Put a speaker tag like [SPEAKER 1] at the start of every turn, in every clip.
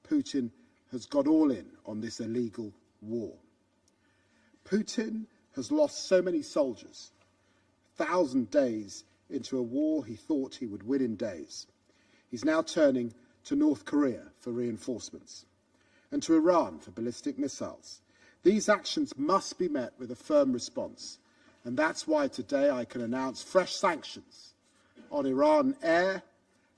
[SPEAKER 1] Putin has got all in on this illegal war. Putin has lost so many soldiers, 1,000 days into a war he thought he would win in days. He's now turning to North Korea for reinforcements and to Iran for ballistic missiles. These actions must be met with a firm response, and that's why today I can announce fresh sanctions on Iran Air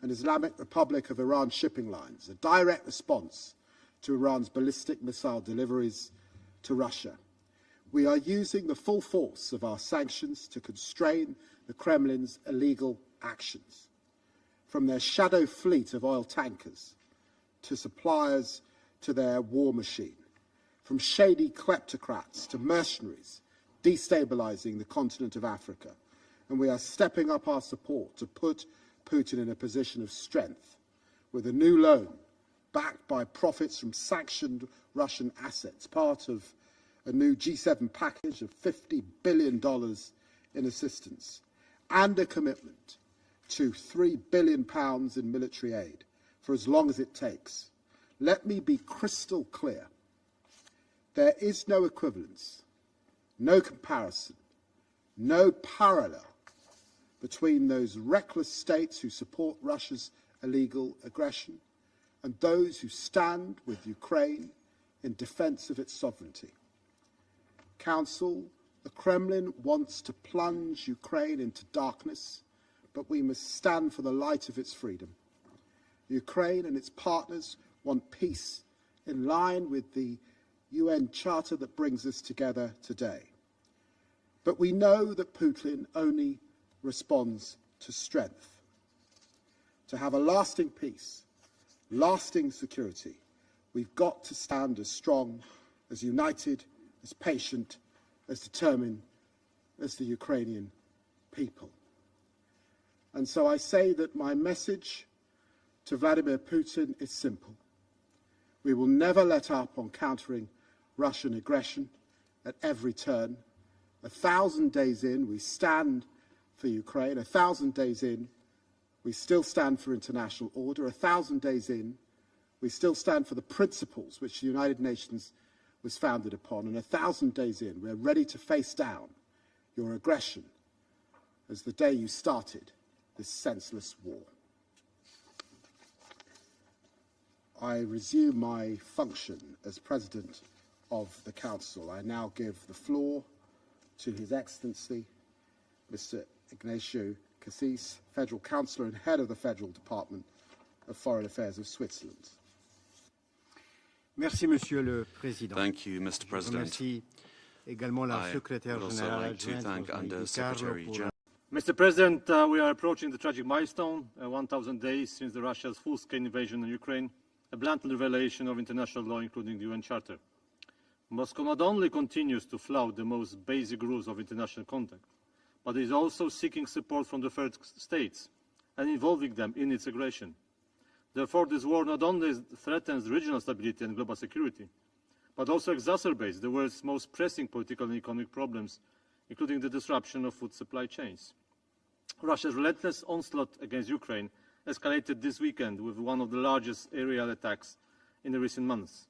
[SPEAKER 1] and Islamic Republic of Iran shipping lines, a direct response to Iran's ballistic missile deliveries to Russia. We are using the full force of our sanctions to constrain the Kremlin's illegal actions, from their shadow fleet of oil tankers to suppliers to their war machine, from shady kleptocrats to mercenaries destabilizing the continent of Africa. And we are stepping up our support to put Putin in a position of strength with a new loan backed by profits from sanctioned Russian assets, part of a new G7 package of $50 billion in assistance, and a commitment to £3 billion in military aid for as long as it takes. Let me be crystal clear. There is no equivalence, no comparison, no parallel between those reckless states who support Russia's illegal aggression and those who stand with Ukraine in defense of its sovereignty. Council, the Kremlin wants to plunge Ukraine into darkness, but we must stand for the light of its freedom. Ukraine and its partners want peace in line with the UN Charter that brings us together today. But we know that Putin only responds to strength. To have a lasting peace, lasting security, we've got to stand as strong, as united, as patient, as determined as the Ukrainian people. And so I say that my message to Vladimir Putin is simple. We will never let up on countering Russian aggression at every turn. 1,000 days in, we stand for Ukraine. 1,000 days in, we still stand for international order. 1,000 days in, we still stand for the principles which the United Nations was founded upon. And 1,000 days in, we're ready to face down your aggression as the day you started this senseless war. I resume my function as President of the Council. I now give the floor to His Excellency, Mr. Ignacio Cassis, Federal Councillor and Head of the Federal Department of Foreign Affairs of Switzerland.
[SPEAKER 2] Merci, Monsieur le Président.
[SPEAKER 3] Thank you, Mr. President.
[SPEAKER 2] Également la
[SPEAKER 3] I
[SPEAKER 2] secrétaire
[SPEAKER 3] would also
[SPEAKER 2] générale
[SPEAKER 3] like to thank Under
[SPEAKER 2] adjointe
[SPEAKER 3] Secretary General.
[SPEAKER 4] Mr. President, we are approaching the tragic milestone, 1,000 days since Russia's full-scale invasion of Ukraine, a blatant violation of international law, including the UN Charter. Moscow not only continues to flout the most basic rules of international contact, but is also seeking support from the third states and involving them in its aggression. Therefore, this war not only threatens regional stability and global security, but also exacerbates the world's most pressing political and economic problems, including the disruption of food supply chains. Russia's relentless onslaught against Ukraine escalated this weekend with one of the largest aerial attacks in the recent months.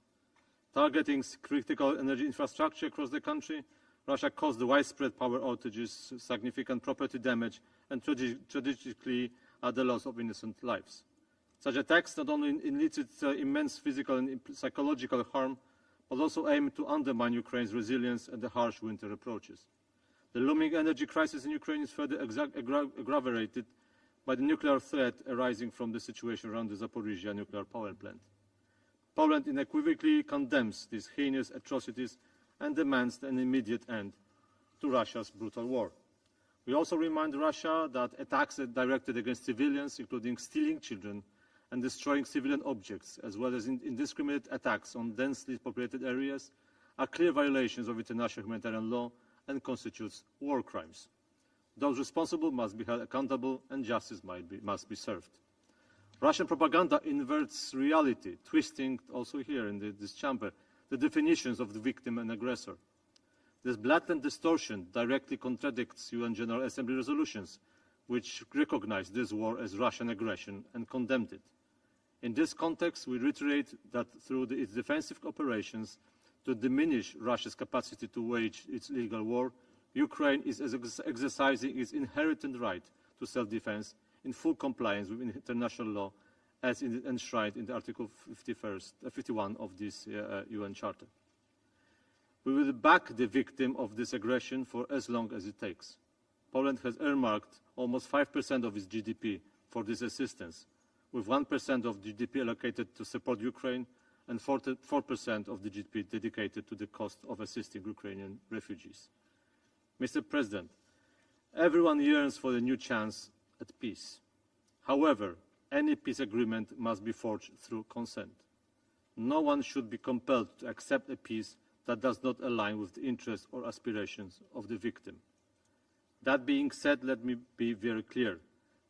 [SPEAKER 4] Targeting critical energy infrastructure across the country, Russia caused widespread power outages, significant property damage, and tragically the loss of innocent lives. Such attacks not only elicit immense physical and psychological harm, but also aim to undermine Ukraine's resilience as the harsh winter approaches. The looming energy crisis in Ukraine is further aggravated by the nuclear threat arising from the situation around the Zaporizhzhia nuclear power plant. Poland unequivocally condemns these heinous atrocities and demands an immediate end to Russia's brutal war. We also remind Russia that attacks directed against civilians, including stealing children and destroying civilian objects, as well as indiscriminate attacks on densely populated areas, are clear violations of international humanitarian law and constitutes war crimes. Those responsible must be held accountable and justice must be served. Russian propaganda inverts reality, twisting, also here in this chamber, the definitions of the victim and aggressor. This blatant distortion directly contradicts UN General Assembly resolutions, which recognize this war as Russian aggression and condemned it. In this context, we reiterate that through its defensive operations to diminish Russia's capacity to wage its illegal war, Ukraine is exercising its inherent right to self-defense in full compliance with international law as enshrined in the Article 51 of this UN Charter. We will back the victim of this aggression for as long as it takes. Poland has earmarked almost 5% of its GDP for this assistance, with 1% of GDP allocated to support Ukraine and 4% of the GDP dedicated to the cost of assisting Ukrainian refugees. Mr. President, everyone yearns for a new chance at peace. However, any peace agreement must be forged through consent. No one should be compelled to accept a peace that does not align with the interests or aspirations of the victim. That being said, let me be very clear.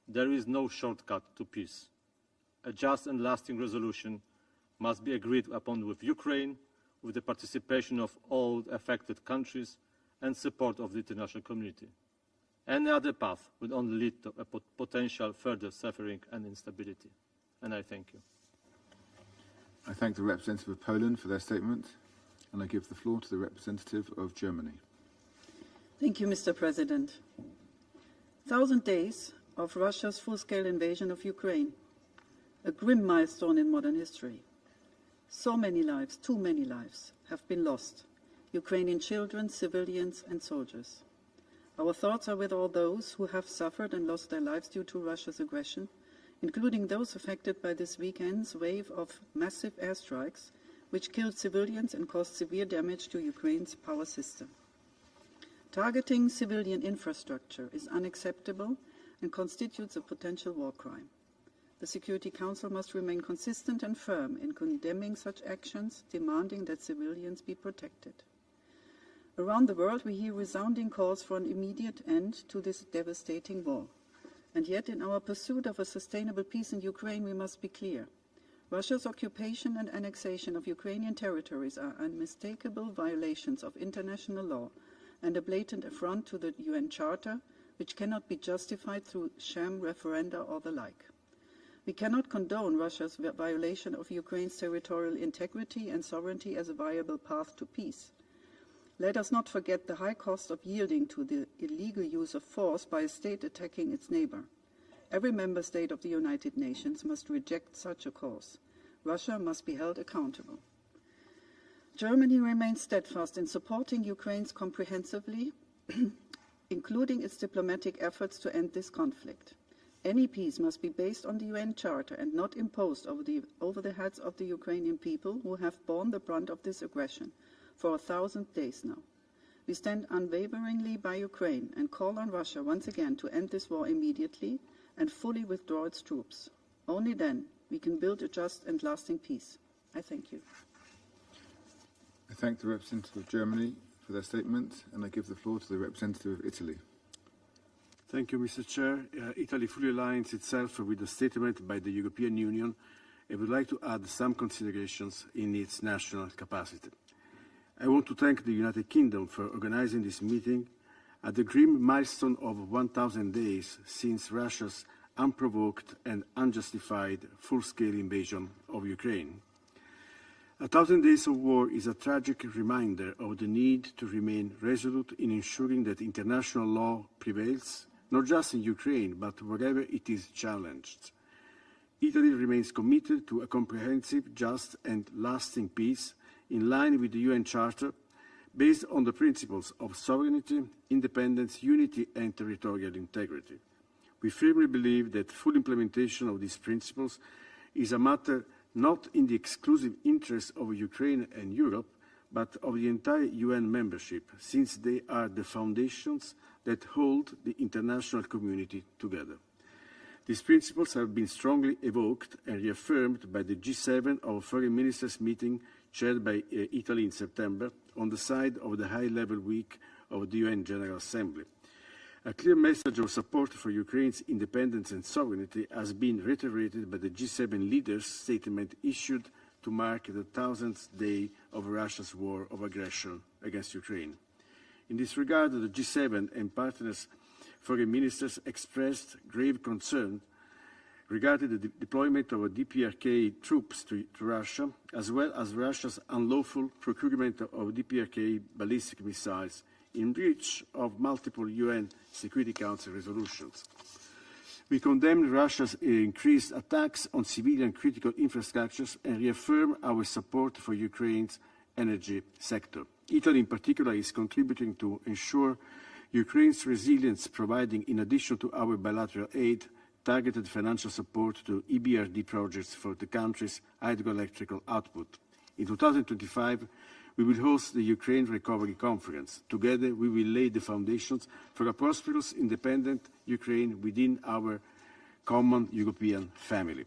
[SPEAKER 4] There is no shortcut to peace. A just and lasting resolution must be agreed upon with Ukraine, with the participation of all affected countries and support of the international community. Any other path would only lead to a potential further suffering and instability. And I thank you.
[SPEAKER 5] I thank the representative of Poland for their statement, and I give the floor to the representative of Germany.
[SPEAKER 6] Thank you, Mr. President. 1,000 days of Russia's full-scale invasion of Ukraine, a grim milestone in modern history. So many lives, too many lives, have been lost. Ukrainian children, civilians and soldiers. Our thoughts are with all those who have suffered and lost their lives due to Russia's aggression, including those affected by this weekend's wave of massive airstrikes, which killed civilians and caused severe damage to Ukraine's power system. Targeting civilian infrastructure is unacceptable and constitutes a potential war crime. The Security Council must remain consistent and firm in condemning such actions, demanding that civilians be protected. Around the world, we hear resounding calls for an immediate end to this devastating war. And yet, in our pursuit of a sustainable peace in Ukraine, we must be clear. Russia's occupation and annexation of Ukrainian territories are unmistakable violations of international law and a blatant affront to the UN Charter, which cannot be justified through sham referenda or the like. We cannot condone Russia's violation of Ukraine's territorial integrity and sovereignty as a viable path to peace. Let us not forget the high cost of yielding to the illegal use of force by a state attacking its neighbor. Every member state of the United Nations must reject such a course. Russia must be held accountable. Germany remains steadfast in supporting Ukraine comprehensively, including its diplomatic efforts to end this conflict. Any peace must be based on the UN Charter and not imposed over the heads of the Ukrainian people who have borne the brunt of this aggression for 1,000 days now. We stand unwaveringly by Ukraine and call on Russia once again to end this war immediately and fully withdraw its troops. Only then we can build a just and lasting peace. I thank you.
[SPEAKER 5] I thank the representative of Germany for their statement, and I give the floor to the representative of Italy.
[SPEAKER 7] Thank you, Mr. Chair. Italy fully aligns itself with the statement by the European Union and would like to add some considerations in its national capacity. I want to thank the United Kingdom for organizing this meeting at the grim milestone of 1,000 days since Russia's unprovoked and unjustified full-scale invasion of Ukraine. 1,000 days of war is a tragic reminder of the need to remain resolute in ensuring that international law prevails, not just in Ukraine, but wherever it is challenged. Italy remains committed to a comprehensive, just and lasting peace in line with the UN Charter, based on the principles of sovereignty, independence, unity and territorial integrity. We firmly believe that full implementation of these principles is a matter not in the exclusive interest of Ukraine and Europe, but of the entire UN membership, since they are the foundations that hold the international community together. These principles have been strongly evoked and reaffirmed by the G7 of Foreign Ministers meeting chaired by Italy in September on the side of the high-level week of the UN General Assembly. A clear message of support for Ukraine's independence and sovereignty has been reiterated by the G7 leaders' statement issued to mark the 1,000th day of Russia's war of aggression against Ukraine. In this regard, the G7 and partners foreign ministers expressed grave concern regarding the deployment of DPRK troops to Russia, as well as Russia's unlawful procurement of DPRK ballistic missiles in breach of multiple UN Security Council resolutions. We condemn Russia's increased attacks on civilian critical infrastructures and reaffirm our support for Ukraine's energy sector. Italy, in particular, is contributing to ensure Ukraine's resilience, providing, in addition to our bilateral aid, targeted financial support to EBRD projects for the country's hydroelectric output. In 2025, we will host the Ukraine Recovery Conference. Together, we will lay the foundations for a prosperous, independent Ukraine within our common European family.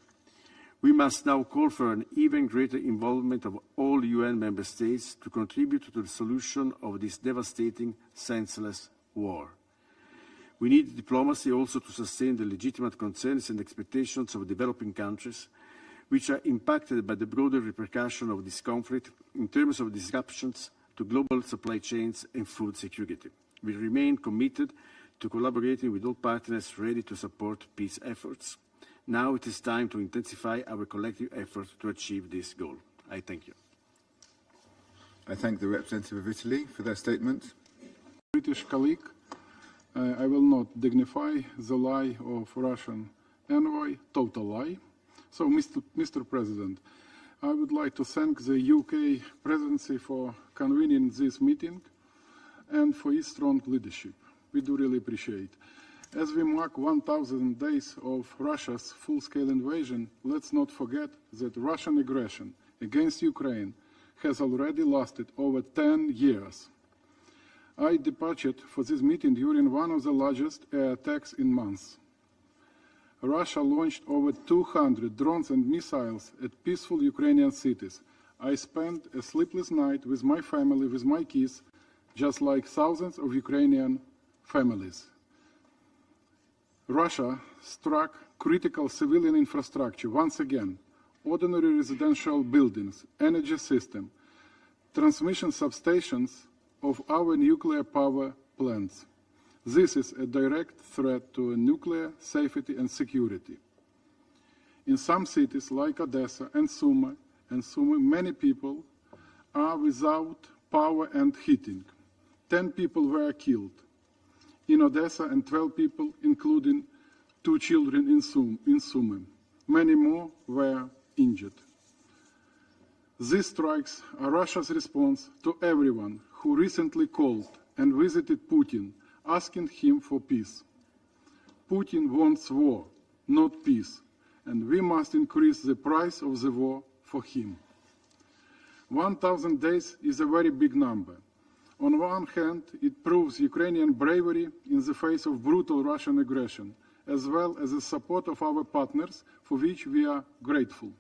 [SPEAKER 7] We must now call for an even greater involvement of all UN member states to contribute to the solution of this devastating, senseless war. We need diplomacy also to sustain the legitimate concerns and expectations of developing countries, which are impacted by the broader repercussion of this conflict in terms of disruptions to global supply chains and food security. We remain committed to collaborating with all partners ready to support peace efforts. Now it is time to intensify our collective efforts to achieve this goal. I thank you.
[SPEAKER 5] I thank the representative of Italy for their statement.
[SPEAKER 8] British colleague, I will not dignify the lie of Russian envoy, total lie. So, Mr. President, I would like to thank the UK presidency for convening this meeting and for its strong leadership. We do really appreciate. As we mark 1,000 days of Russia's full-scale invasion, let's not forget that Russian aggression against Ukraine has already lasted over 10 years. I departed for this meeting during one of the largest air attacks in months. Russia launched over 200 drones and missiles at peaceful Ukrainian cities. I spent a sleepless night with my family, with my kids, just like thousands of Ukrainian families. Russia struck critical civilian infrastructure once again, ordinary residential buildings, energy system, transmission substations of our nuclear power plants. This is a direct threat to nuclear safety and security. In some cities like Odessa and Sumy, many people are without power and heating. 10 people were killed in Odessa and 12 people, including 2 children in Sumy. Many more were injured. These strikes are Russia's response to everyone who recently called and visited Putin, asking him for peace. Putin wants war, not peace, and we must increase the price of the war for him. 1,000 days is a very big number. On one hand, it proves Ukrainian bravery in the face of brutal Russian aggression, as well as the support of our partners, for which we are grateful.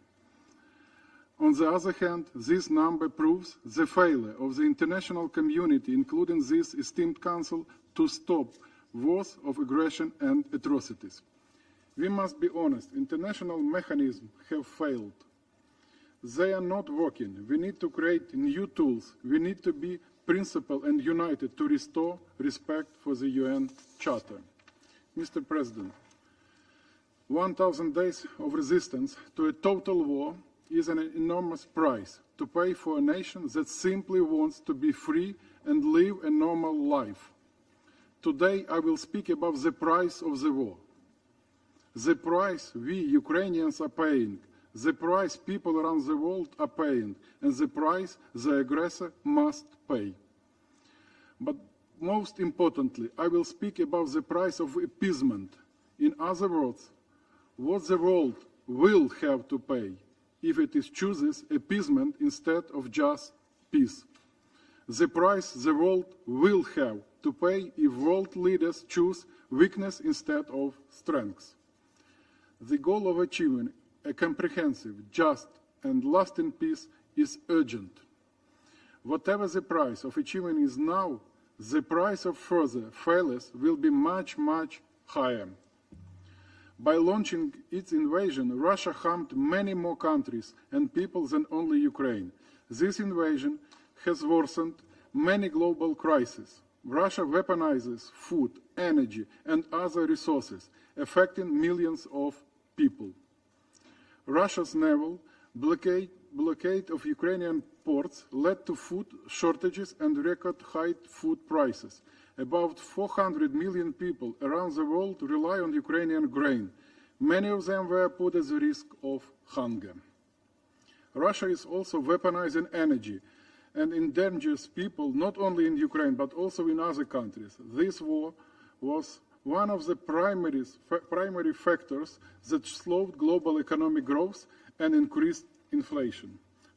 [SPEAKER 8] On the other hand, this number proves the failure of the international community, including this esteemed Council, to stop wars of aggression and atrocities. We must be honest, international mechanisms have failed. They are not working. We need to create new tools. We need to be principled and united to restore respect for the UN Charter. Mr. President, 1,000 days of resistance to a total war is an enormous price to pay for a nation that simply wants to be free and live a normal life. Today I will speak about the price of the war. The price we Ukrainians are paying, the price people around the world are paying, and the price the aggressor must pay. But most importantly, I will speak about the price of appeasement. In other words, what the world will have to pay if it chooses appeasement instead of just peace. The price the world will have to pay if world leaders choose weakness instead of strength. The goal of achieving a comprehensive, just, and lasting peace is urgent. Whatever the price of achieving is now, the price of further failures will be much, much higher. By launching its invasion, Russia harmed many more countries and people than only Ukraine. This invasion has worsened many global crises. Russia weaponizes food, energy, and other resources, affecting millions of people. Russia's naval blockade of Ukrainian ports led to food shortages and record high food prices. About 400 million people around the world rely on Ukrainian grain. Many of them were put at the risk of hunger. Russia is also weaponizing energy and endangers people not only in Ukraine but also in other countries. This war was one of the primary factors that slowed global economic growth and increased inflation.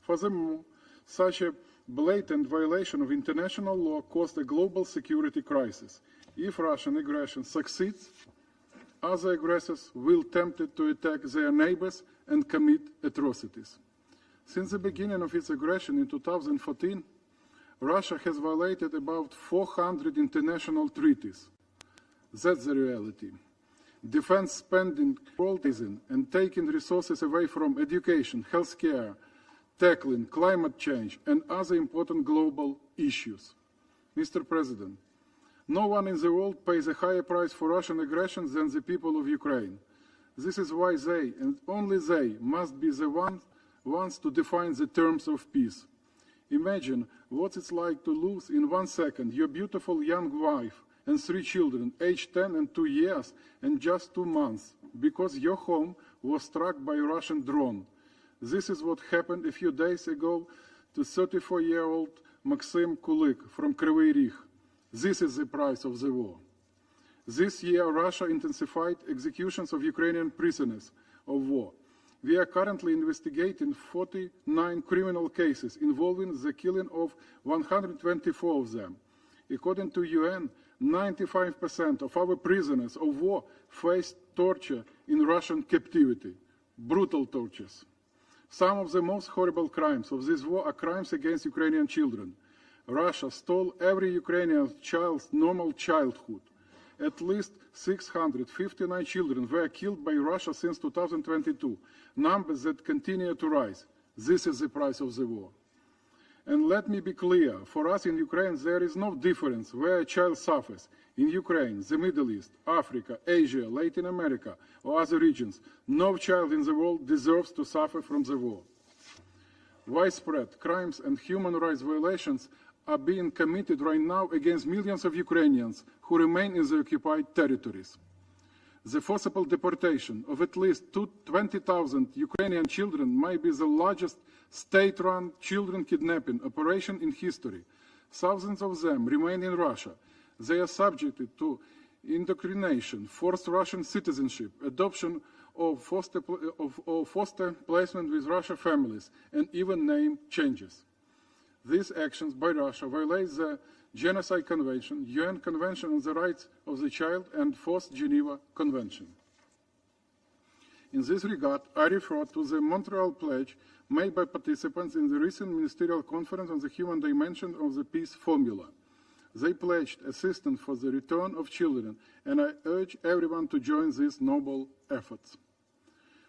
[SPEAKER 8] Furthermore, such a blatant violation of international law caused a global security crisis. If Russian aggression succeeds, other aggressors will tempt it to attack their neighbors and commit atrocities. Since the beginning of its aggression in 2014, Russia has violated about 400 international treaties. That's the reality. Defense spending worldizing and taking resources away from education, healthcare, tackling climate change and other important global issues. Mr. President, no one in the world pays a higher price for Russian aggression than the people of Ukraine. This is why they, and only they, must be the ones to define the terms of peace. Imagine what it's like to lose in 1 second your beautiful young wife and 3 children, aged 10 and 2 years, and just 2 months, because your home was struck by a Russian drone. This is what happened a few days ago to 34-year-old Maxim Kulik from Kryvyi Rih. This is the price of the war. This year, Russia intensified executions of Ukrainian prisoners of war. We are currently investigating 49 criminal cases involving the killing of 124 of them. According to UN, 95% of our prisoners of war faced torture in Russian captivity, brutal tortures. Some of the most horrible crimes of this war are crimes against Ukrainian children. Russia stole every Ukrainian child's normal childhood. At least 659 children were killed by Russia since 2022, numbers that continue to rise. This is the price of the war. And let me be clear, for us in Ukraine there is no difference where a child suffers. In Ukraine, the Middle East, Africa, Asia, Latin America, or other regions, no child in the world deserves to suffer from the war. Widespread crimes and human rights violations are being committed right now against millions of Ukrainians who remain in the occupied territories. The forcible deportation of at least 20,000 Ukrainian children might be the largest state-run children kidnapping operation in history. Thousands of them remain in Russia. They are subjected to indoctrination, forced Russian citizenship, adoption of foster placement with Russian families, and even name changes. These actions by Russia violate the Genocide Convention, UN Convention on the Rights of the Child, and Fourth Geneva Convention. In this regard, I refer to the Montreal Pledge made by participants in the recent Ministerial Conference on the Human Dimension of the Peace Formula. They pledged assistance for the return of children, and I urge everyone to join these noble efforts.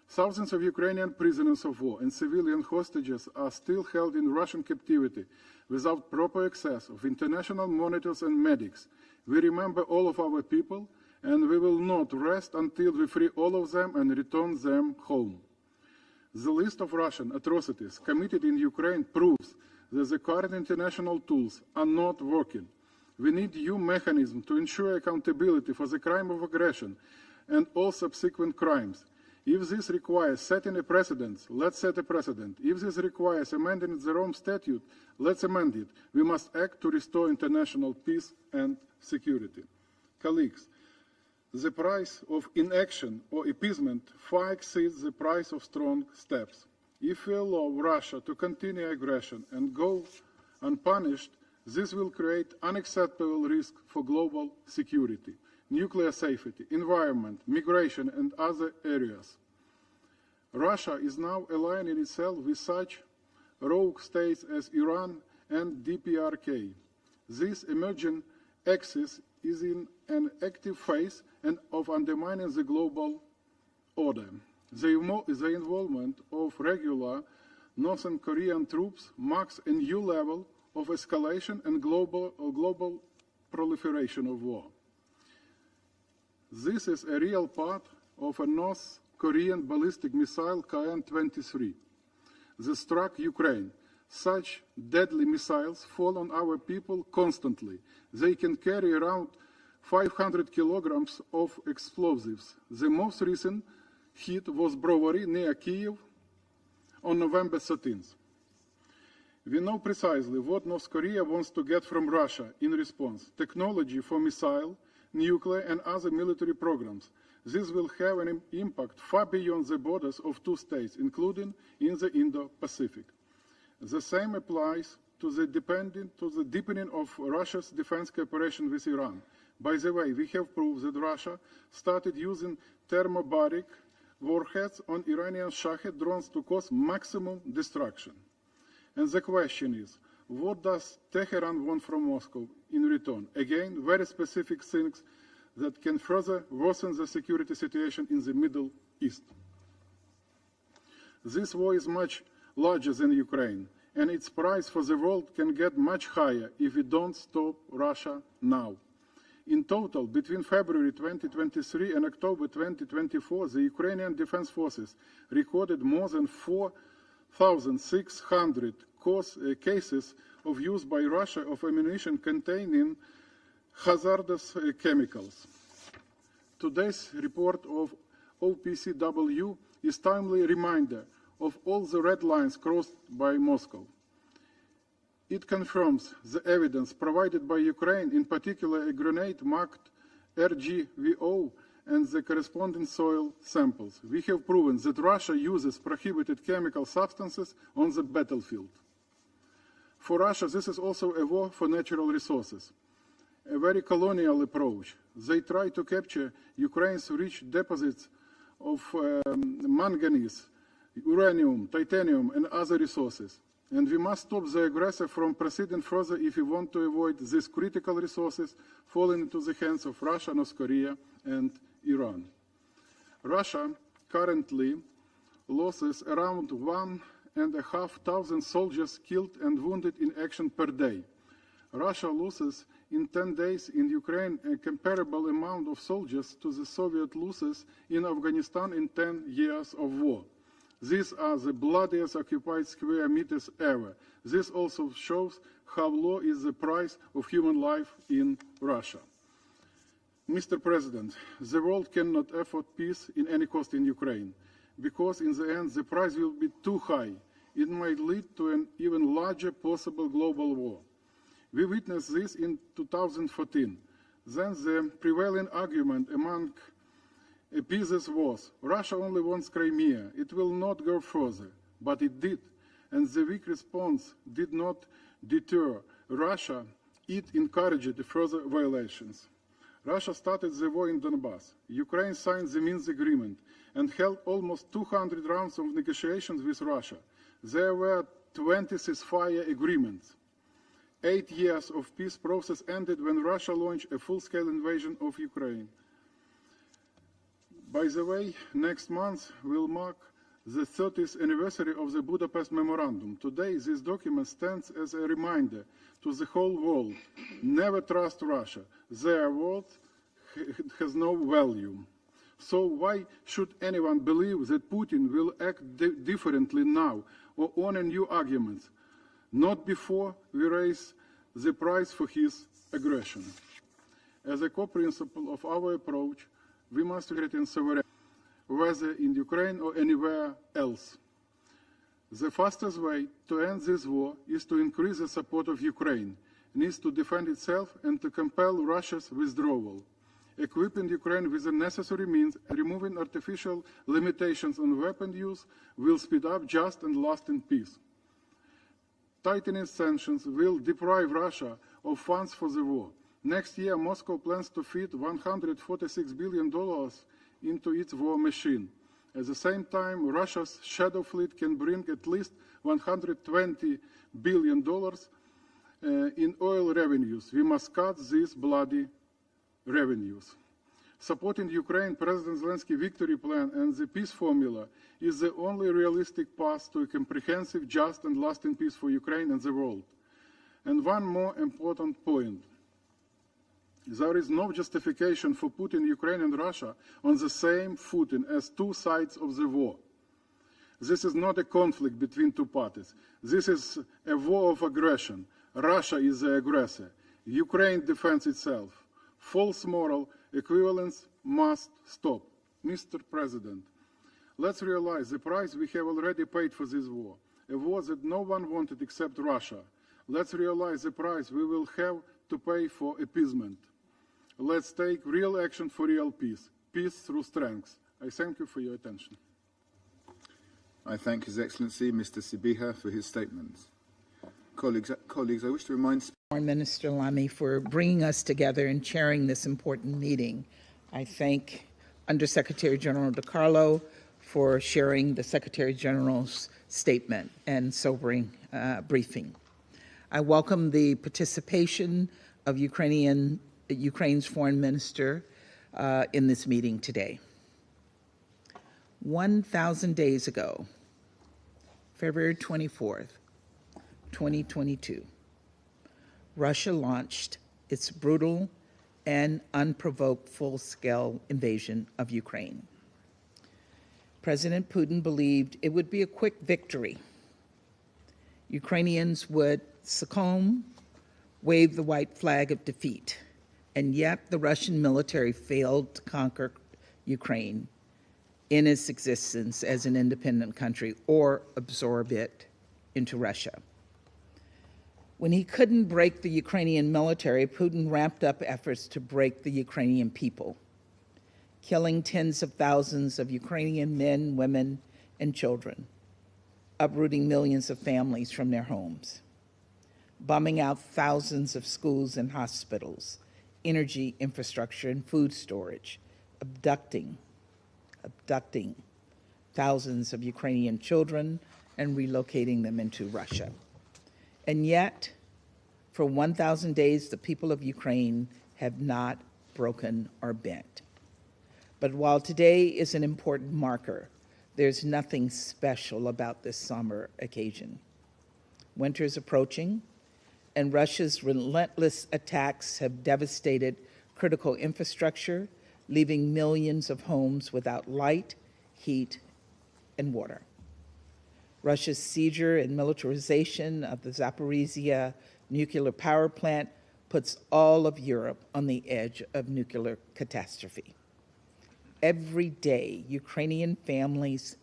[SPEAKER 8] Thousands of Ukrainian prisoners of war and civilian hostages are still held in Russian captivity without proper access of international monitors and medics. We remember all of our people, and we will not rest until we free all of them and return them home. The list of Russian atrocities committed in Ukraine proves that the current international tools are not working. We need new mechanisms to ensure accountability for the crime of aggression and all subsequent crimes. If this requires setting a precedent, let's set a precedent. If this requires amending the Rome Statute, let's amend it. We must act to restore international peace and security. Colleagues, the price of inaction or appeasement far exceeds the price of strong steps. If we allow Russia to continue aggression and go unpunished, this will create unacceptable risk for global security, nuclear safety, environment, migration, and other areas. Russia is now aligning itself with such rogue states as Iran and DPRK. This emerging axis is in an active phase and of undermining the global order. The involvement of regular Northern Korean troops marks a new level of escalation and global proliferation of war. This is a real part of a North Korean ballistic missile N18G that struck Ukraine. Such deadly missiles fall on our people constantly. They can carry around 500 kilograms of explosives. The most recent hit was Brovary near Kyiv on November 13th. We know precisely what North Korea wants to get from Russia in response: technology for missile, nuclear and other military programs. This will have an impact far beyond the borders of two states, including in the Indo-Pacific. The same applies to the deepening of Russia's defense cooperation with Iran. By the way, we have proof that Russia started using thermobaric warheads on Iranian Shahed drones to cause maximum destruction. And the question is, what does Tehran want from Moscow in return? Again, very specific things that can further worsen the security situation in the Middle East. This war is much larger than Ukraine, and its price for the world can get much higher if we don't stop Russia now. In total, between February 2023 and October 2024, the Ukrainian Defense Forces recorded more than 4,600 cases of use by Russia of ammunition containing hazardous chemicals. Today's report of OPCW is a timely reminder of all the red lines crossed by Moscow. It confirms the evidence provided by Ukraine, in particular a grenade marked RGVO and the corresponding soil samples. We have proven that Russia uses prohibited chemical substances on the battlefield. For Russia, this is also a war for natural resources, a very colonial approach. They try to capture Ukraine's rich deposits of manganese, uranium, titanium, and other resources. And we must stop the aggressor from proceeding further if we want to avoid these critical resources falling into the hands of Russia, North Korea, and Iran. Russia currently loses around 1,500 soldiers killed and wounded in action per day. Russia loses in 10 days in Ukraine a comparable amount of soldiers to the Soviet losses in Afghanistan in 10 years of war. These are the bloodiest occupied square meters ever. This also shows how low is the price of human life in Russia. Mr. President, the world cannot afford peace in any cost in Ukraine, because in the end the price will be too high. It might lead to an even larger possible global war. We witnessed this in 2014. Then the prevailing argument among appeasers was, Russia only wants Crimea, it will not go further. But it did, and the weak response did not deter Russia, it encouraged further violations. Russia started the war in Donbass. Ukraine signed the Minsk agreement and held almost 200 rounds of negotiations with Russia. There were 20 ceasefire agreements. 8 years of peace process ended when Russia launched a full-scale invasion of Ukraine. By the way, next month will mark the 30th anniversary of the Budapest Memorandum. Today, this document stands as a reminder to the whole world: never trust Russia. Their word has no value. So why should anyone believe that Putin will act differently now or on a new argument? Not before we raise the price for his aggression. As a core principle of our approach, we must retain sovereignty, whether in Ukraine or anywhere else. The fastest way to end this war is to increase the support of Ukraine. It needs to defend itself and to compel Russia's withdrawal. Equipping Ukraine with the necessary means and removing artificial limitations on weapon use will speed up just and lasting peace. Tightening sanctions will deprive Russia of funds for the war. Next year, Moscow plans to feed $146 billion into its war machine. At the same time, Russia's shadow fleet can bring at least $120 billion in oil revenues. We must cut these bloody revenues. Supporting Ukraine, President Zelensky's victory plan and the peace formula is the only realistic path to a comprehensive, just and lasting peace for Ukraine and the world. And one more important point. There is no justification for putting Ukraine and Russia on the same footing as two sides of the war. This is not a conflict between two parties. This is a war of aggression. Russia is the aggressor. Ukraine defends itself. False moral equivalence must stop. Mr. President, let's realize the price we have already paid for this war, a war that no one wanted except Russia. Let's realize the price we will have to pay for appeasement. Let's take real action for real peace, peace through strength. I thank you for your attention.
[SPEAKER 5] I thank His Excellency Mr. Sibiha for his statements. Colleagues, I wish to remind
[SPEAKER 9] Foreign Minister Lamy for bringing us together and chairing this important meeting. I thank Undersecretary General DiCarlo for sharing the Secretary General's statement and sobering briefing. I welcome the participation of Ukraine's Foreign Minister in this meeting today. 1,000 days ago, February 24th, 2022, Russia launched its brutal and unprovoked full-scale invasion of Ukraine. President Putin believed it would be a quick victory. Ukrainians would succumb, wave the white flag of defeat, and yet the Russian military failed to conquer Ukraine in its existence as an independent country or absorb it into Russia. When he couldn't break the Ukrainian military, Putin ramped up efforts to break the Ukrainian people, killing tens of thousands of Ukrainian men, women, and children, uprooting millions of families from their homes, bombing out thousands of schools and hospitals, energy infrastructure and food storage, abducting thousands of Ukrainian children and relocating them into Russia. And yet, for 1,000 days, the people of Ukraine have not broken or bent. But while today is an important marker, there's nothing special about this somber occasion. Winter is approaching, and Russia's relentless attacks have devastated critical infrastructure, leaving millions of homes without light, heat, and water. Russia's seizure and militarization of the Zaporizhia nuclear power plant puts all of Europe on the edge of nuclear catastrophe. Every day, Ukrainian families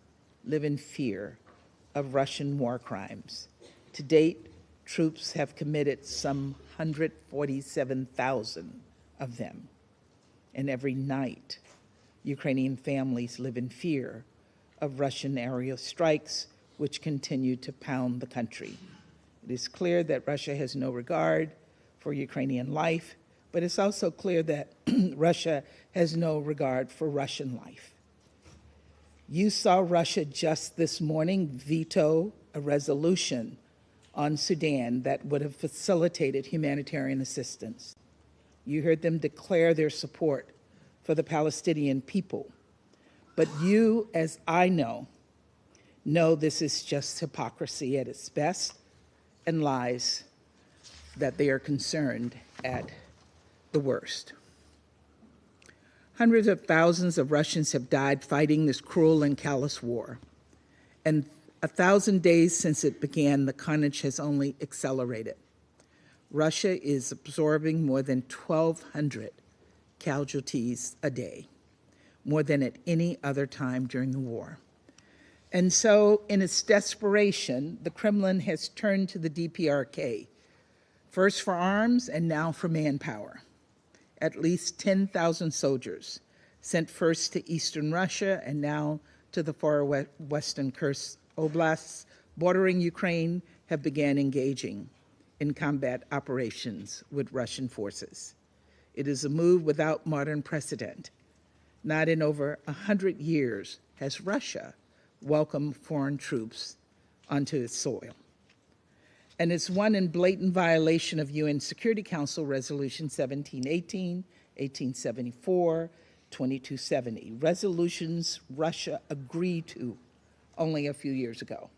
[SPEAKER 9] live in fear of Russian war crimes. To date, troops have committed some 147,000 of them. And every night, Ukrainian families live in fear of Russian aerial strikes, which continue to pound the country. It is clear that Russia has no regard for Ukrainian life, but it's also clear that Russia has no regard for Russian life. You saw Russia just this morning veto a resolution on Sudan that would have facilitated humanitarian assistance. You heard them declare their support for the Palestinian people. But you, as I know this is just hypocrisy at its best and lies that they are concerned at the worst. Hundreds of thousands of Russians have died fighting this cruel and callous war. And 1,000 days since it began, the carnage has only accelerated. Russia is absorbing more than 1,200 casualties a day, more than at any other time during the war. And so, in its desperation, the Kremlin has turned to the DPRK, first for arms and now for manpower. At least 10,000 soldiers, sent first to eastern Russia and now to the far western Kursk oblasts bordering Ukraine, have begun engaging in combat operations with Russian forces. It is a move without modern precedent. Not in over 100 years has Russia welcomed foreign troops onto its soil. And it's one in blatant violation of UN Security Council Resolution 1718, 1874, 2270, resolutions Russia agreed to only a few years ago.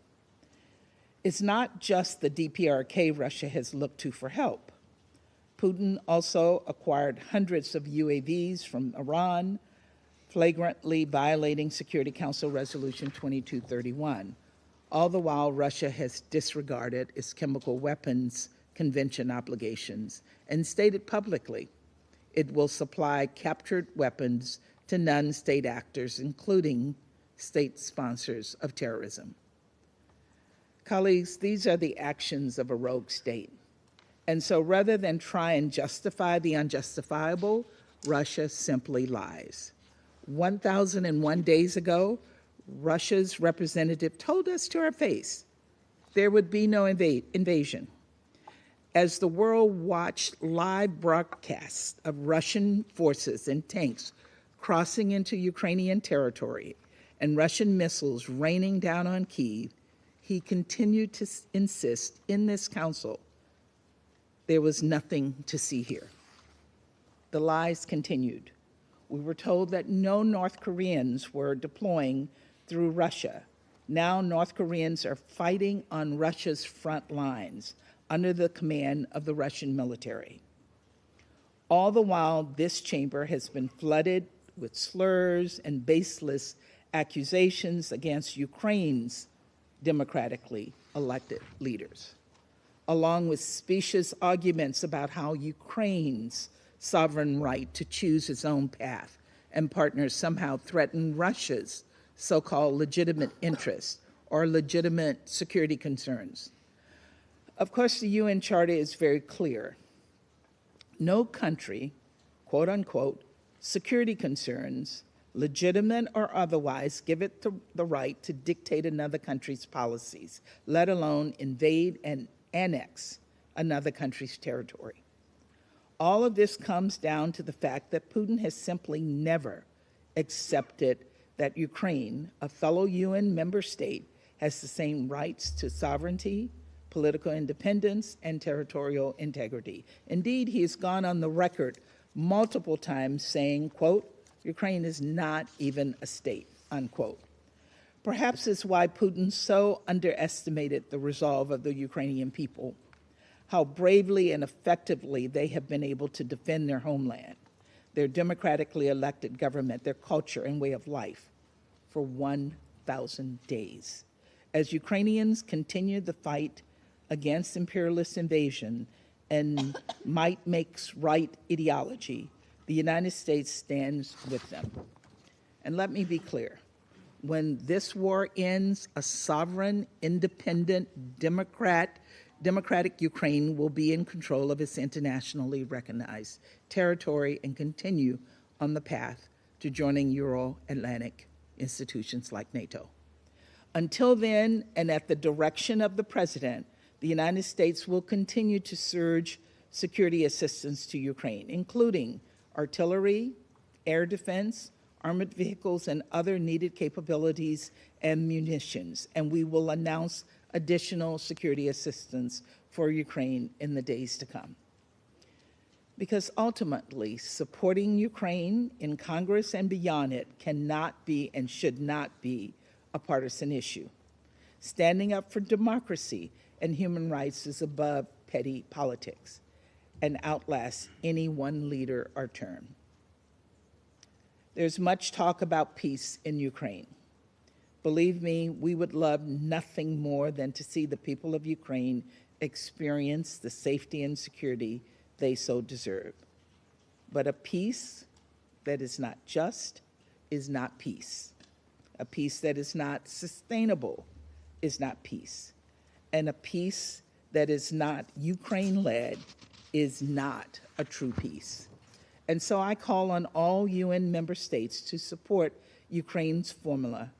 [SPEAKER 9] It's not just the DPRK Russia has looked to for help. Putin also acquired hundreds of UAVs from Iran, flagrantly violating Security Council Resolution 2231. All the while, Russia has disregarded its chemical weapons convention obligations and stated publicly it will supply captured weapons to non-state actors, including state sponsors of terrorism. Colleagues, these are the actions of a rogue state. And so rather than try and justify the unjustifiable, Russia simply lies. 1,001 days ago, Russia's representative told us to our face there would be no invasion. As the world watched live broadcasts of Russian forces and tanks crossing into Ukrainian territory and Russian missiles raining down on Kyiv, he continued to insist in this council there was nothing to see here. The lies continued. We were told that no North Koreans were deploying through Russia. Now North Koreans are fighting on Russia's front lines under the command of the Russian military. All the while, this chamber has been flooded with slurs and baseless accusations against Ukraine's democratically elected leaders, along with specious arguments about how Ukraine's sovereign right to choose its own path and partners somehow threaten Russia's so-called legitimate interests or legitimate security concerns. Of course, the UN Charter is very clear. No country, quote unquote, security concerns, legitimate or otherwise, give it the right to dictate another country's policies, let alone invade and annex another country's territory. All of this comes down to the fact that Putin has simply never accepted that Ukraine, a fellow UN member state, has the same rights to sovereignty, political independence, and territorial integrity. Indeed, he has gone on the record multiple times saying, quote, Ukraine is not even a state, unquote. Perhaps it's why Putin so underestimated the resolve of the Ukrainian people, how bravely and effectively they have been able to defend their homeland, their democratically elected government, their culture and way of life for 1,000 days. As Ukrainians continue the fight against imperialist invasion and might makes right ideology, the United States stands with them. And let me be clear, when this war ends, a sovereign, independent, democratic Ukraine will be in control of its internationally recognized territory and continue on the path to joining Euro-Atlantic institutions like NATO. Until then, and at the direction of the President, the United States will continue to surge security assistance to Ukraine, including artillery, air defense, armored vehicles, and other needed capabilities and munitions. And we will announce additional security assistance for Ukraine in the days to come. Because ultimately, supporting Ukraine in Congress and beyond it cannot be and should not be a partisan issue. Standing up for democracy and human rights is above petty politics and outlasts any one leader or term. There's much talk about peace in Ukraine. Believe me, we would love nothing more than to see the people of Ukraine experience the safety and security they so deserve. But a peace that is not just is not peace. A peace that is not sustainable is not peace. And a peace that is not Ukraine-led is not a true peace. And so I call on all UN member states to support Ukraine's formula